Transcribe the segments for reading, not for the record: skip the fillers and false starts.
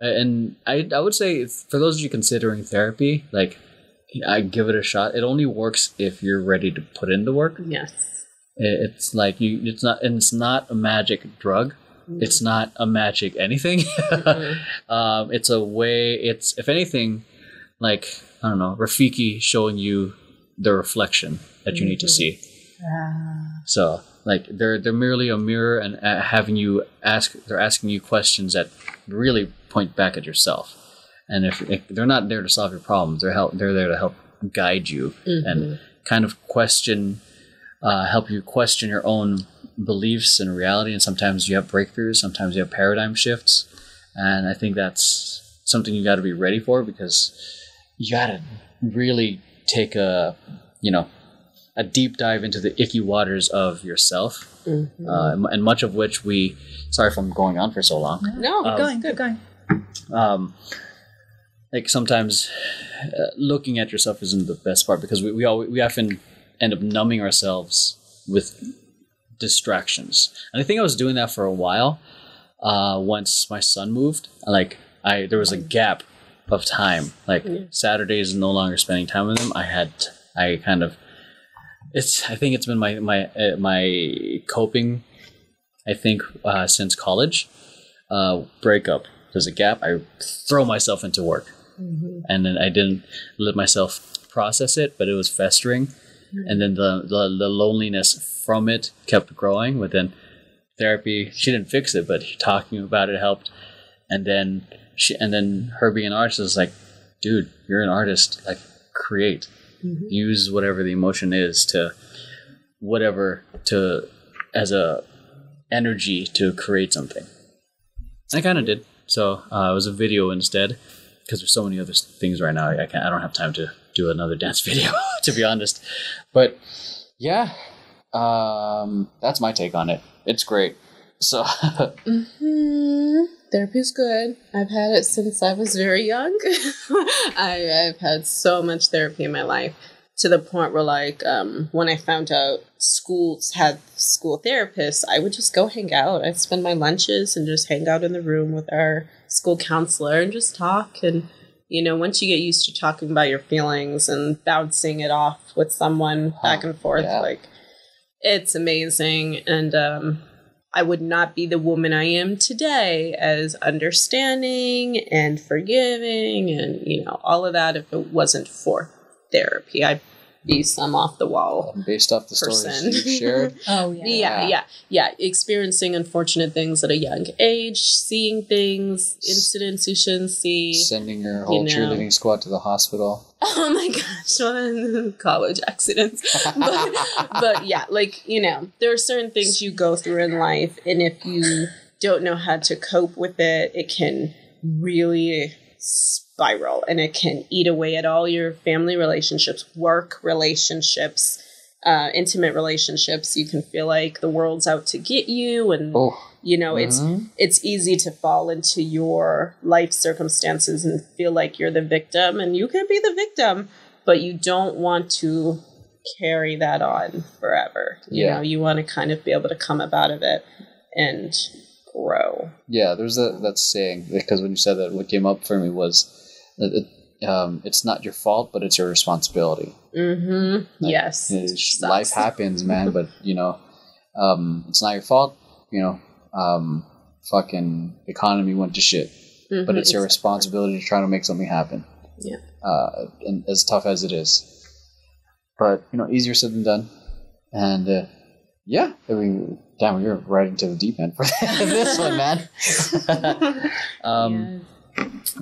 And I would say for those of you considering therapy, like I give it a shot. It only works if you're ready to put in the work. Yes. It's like it's not a magic drug. It's not a magic anything. It's a way. It's, if anything, like, I don't know, Rafiki showing you the reflection that you need to see. So like they're merely a mirror and they're asking you questions that really point back at yourself. And if they're not there to solve your problems, they're there to help guide you and kind of help you question your own beliefs and reality. And sometimes you have breakthroughs, sometimes you have paradigm shifts. And I think that's something you got to be ready for, because you got to really take a deep dive into the icky waters of yourself. And much of which sorry if I'm going on for so long. No, keep going. Like sometimes looking at yourself isn't the best part, because we often end up numbing ourselves with distractions. And I think I was doing that for a while. Once my son moved, there was a gap of time. Like Saturdays, no longer spending time with him. I think it's been my coping. I think since college, breakup. There's a gap. I throw myself into work, and then I didn't let myself process it, but it was festering. And then the loneliness from it kept growing. But then therapy, she didn't fix it, but talking about it helped. And then her being an artist is like, dude, you're an artist. Like, create, use whatever the emotion is as a energy to create something. And I kind of did. So it was a video instead, because there's so many other things right now. I don't have time to do another dance video, to be honest. But yeah, that's my take on it. It's great. So Therapy's good. I've had it since I was very young. I've had so much therapy in my life, to the point where when I found out schools had school therapists, I would just go hang out. I'd spend my lunches and just hang out in the room with our school counselor and just talk. And once you get used to talking about your feelings and bouncing it off with someone back and forth, it's amazing. And I would not be the woman I am today, as understanding and forgiving and, all of that, if it wasn't for therapy. I'd be some off the wall based off the stories you shared. Yeah. Experiencing unfortunate things at a young age, seeing things, incidents you shouldn't see, sending your whole cheerleading squad to the hospital. Oh my gosh, college accidents. But yeah, there are certain things you go through in life, and if you don't know how to cope with it, it can really spiral, and it can eat away at all your family relationships, work relationships, intimate relationships. You can feel like the world's out to get you, and it's easy to fall into your life circumstances and feel like you're the victim, and you can be the victim, but you don't want to carry that on forever. You want to kind of be able to come up out of it and grow. Yeah, there's that saying, because when you said that, what came up for me was it's not your fault, but it's your responsibility. Yes. Life happens, man, but it's not your fault. Fucking economy went to shit, but it's your responsibility to try to make something happen. Yeah. And as tough as it is, but easier said than done. And yeah, I mean, damn, you're right into the deep end for this one, man.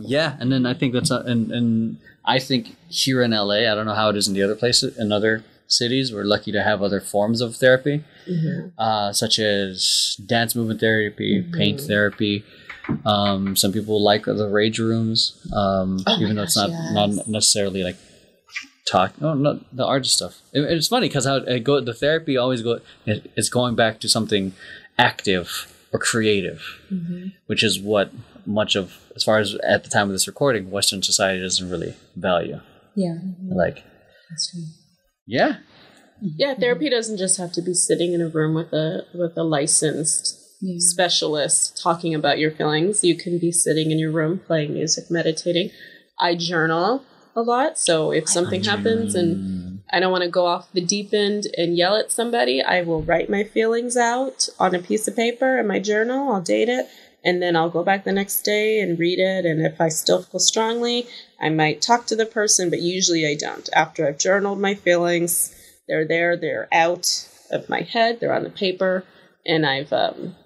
Yeah, and then I think that's and I think here in LA, I don't know how it is in the other places, in other cities, we're lucky to have other forms of therapy, such as dance movement therapy, paint therapy. Some people like the rage rooms, even though it's not necessarily like talk. No, not the art stuff. It's funny because how the therapy always it's going back to something active or creative, which is what much of, as far as at the time of this recording, Western society doesn't really value. Yeah. That's true. Yeah. Yeah, therapy doesn't just have to be sitting in a room with a licensed specialist talking about your feelings. You can be sitting in your room playing music, meditating. I journal a lot. So if something happens and I don't want to go off the deep end and yell at somebody, I will write my feelings out on a piece of paper in my journal. I'll date it. And then I'll go back the next day and read it. And if I still feel strongly, I might talk to the person, but usually I don't. After I've journaled my feelings, they're there, they're out of my head, they're on the paper, and I've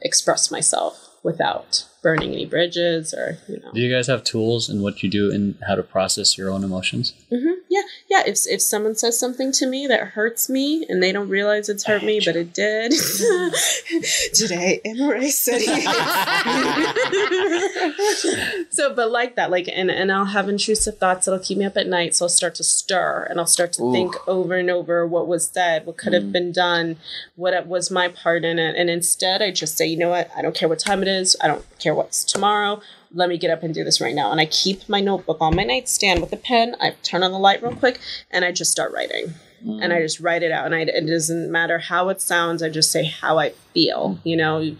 expressed myself without burning any bridges or, Do you guys have tools in what you do and how to process your own emotions? Mm-hmm. Yeah. If someone says something to me that hurts me and they don't realize it's hurt me, but it did. Today, Emory said So, but like that, and I'll have intrusive thoughts that'll keep me up at night. So I'll start to stir and I'll start to think over and over what was said, what could have been done, what was my part in it. And instead I just say, you know what? I don't care what time it is. I don't care what's tomorrow. Let me get up and do this right now. And I keep my notebook on my nightstand with a pen. I turn on the light real quick and I just start writing. And I just write it out. And it doesn't matter how it sounds. I just say how I feel.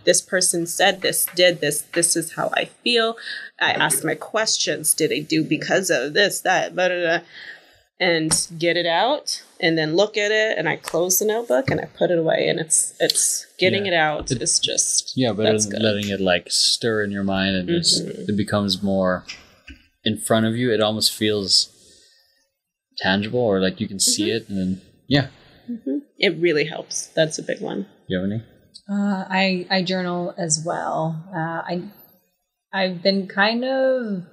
This person said this, did this. This is how I feel. I ask my questions. Did I do because of this, that, blah, blah, blah, and get it out and then look at it. And I close the notebook and I put it away. And it's getting it out. It's just, better than letting it stir in your mind and it becomes more in front of you. It almost feels tangible or like you can see it. And then, it really helps. That's a big one. Do you have any? I journal as well. I've been kind of,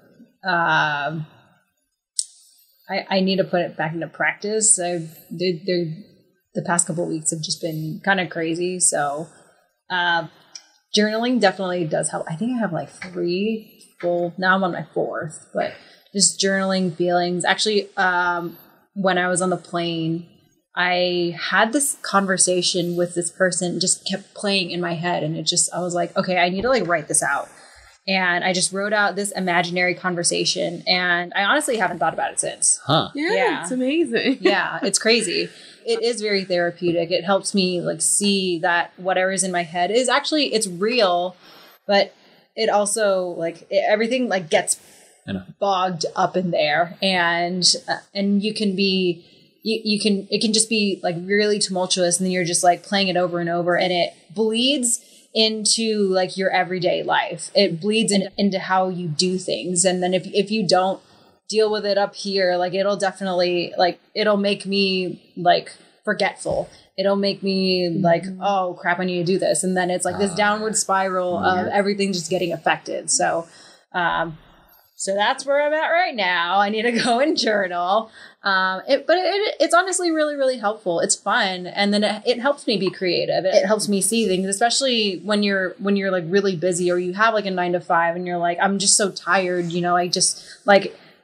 I need to put it back into practice. The past couple of weeks have just been kind of crazy. So, journaling definitely does help. I think I have 3 full, now I'm on my 4th, but just journaling feelings. Actually, when I was on the plane, I had this conversation with this person, just kept playing in my head. And I was like, okay, I need to write this out. And I just wrote out this imaginary conversation. And I honestly haven't thought about it since. Huh. Yeah. It's amazing. Yeah, it's crazy. It is very therapeutic. It helps me see that whatever is in my head is actually, it's real, but it also everything gets bogged up in there. And you can be, it can just be really tumultuous. And then you're just playing it over and over and it bleeds into your everyday life. It bleeds into how you do things. And then if you don't deal with it up here, it'll definitely it'll make me forgetful. It'll make me oh crap, I need to do this. And then it's this downward spiral of everything just getting affected. So, so that's where I'm at right now. I need to go and journal. It's honestly really, really helpful. It's fun. And then it helps me be creative. It helps me see things, especially when you're really busy or you have a 9 to 5 and you're I'm just so tired. I just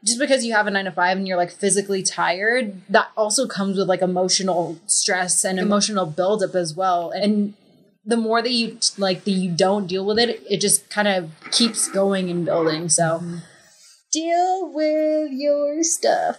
just because you have a 9 to 5 and you're physically tired, that also comes with emotional stress and emotional buildup as well. And the more that you that you don't deal with it, it just kind of keeps going and building. So deal with your stuff.